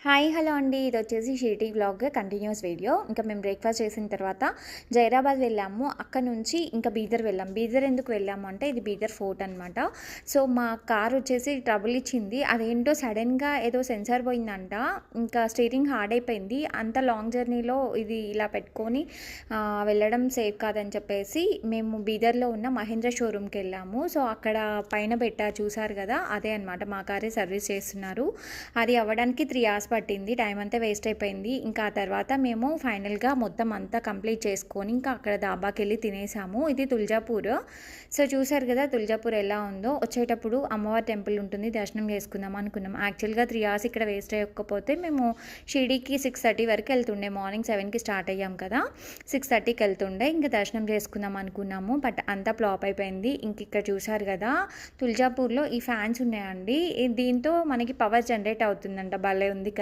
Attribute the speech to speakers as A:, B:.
A: Hi hello అండి. ఇదొచ్చేసి Shirdi vlog continuous video. ఇంకా మేము బ్రేక్‌ఫాస్ట్ చేసిన తర్వాత జైరాబాద్ వెళ్ళాము. అక్కడ నుంచి ఇంకా బీదర్ వెళ్ళాం. బీదర్ ఎందుకు వెళ్ళాము అంటే ఇది బీదర్ ఫోర్ట్ అనమాట. సో, మా కార్ వచ్చేసి ట్రబుల్ ఇచ్చింది. అదేంటో సడెన్‌గా ఏదో సెన్సార్ పోయిందంట. ఇంకా స్టీరింగ్ హార్డ్ అయిపోయింది. అంత లాంగ్ జర్నీలో ఇది ఇలా పెట్టుకొని వెళ్ళడం సేఫ్ కాదని చెప్పేసి మేము బీదర్‌లో ఉన్న మహేంద్ర షోరూమ్‌కి వెళ్ళాము. సో, అక్కడ పైన చూసారు కదా! అదే అనమాట మా కారే సర్వీస్ చేస్తున్నారు. అది అవ్వడానికి 3 అవర్స్ పట్టింది. టైం అంతా వేస్ట్ అయిపోయింది. ఇంకా ఆ తర్వాత మేము ఫైనల్‌గా మొత్తం అంతా కంప్లీట్ చేసుకొని ఇంకా అక్కడ దాబాకెళ్ళి తినేసాము. ఇది తుల్జాపూర్. సో, చూసారు కదా తుల్జాపూర్ ఎలా ఉందో. వచ్చేటప్పుడు అమ్మవారి టెంపుల్ ఉంటుంది. దర్శనం చేసుకుందాం అనుకున్నాం. యాక్చువల్‌గా 3 అవర్స్ ఇక్కడ వేస్ట్ అయ్యకపోతే మేము షిరిడీకి 6:30 వరకు వెళ్తుండే. మార్నింగ్ 7కి స్టార్ట్ అయ్యాం కదా! 6:30కి వెళ్తుండే. ఇంకా దర్శనం చేసుకుందాం అనుకున్నాము. బట్ అంతా ఫ్లాప్ అయిపోయింది. ఇంక ఇక్కడ చూసారు కదా! తుల్జాపూర్‌లో ఈ ఫ్యాన్స్ ఉన్నాయండి. దీంతో మనకి పవర్ జనరేట్ అవుతుందంట. భలే ఉంది కదా!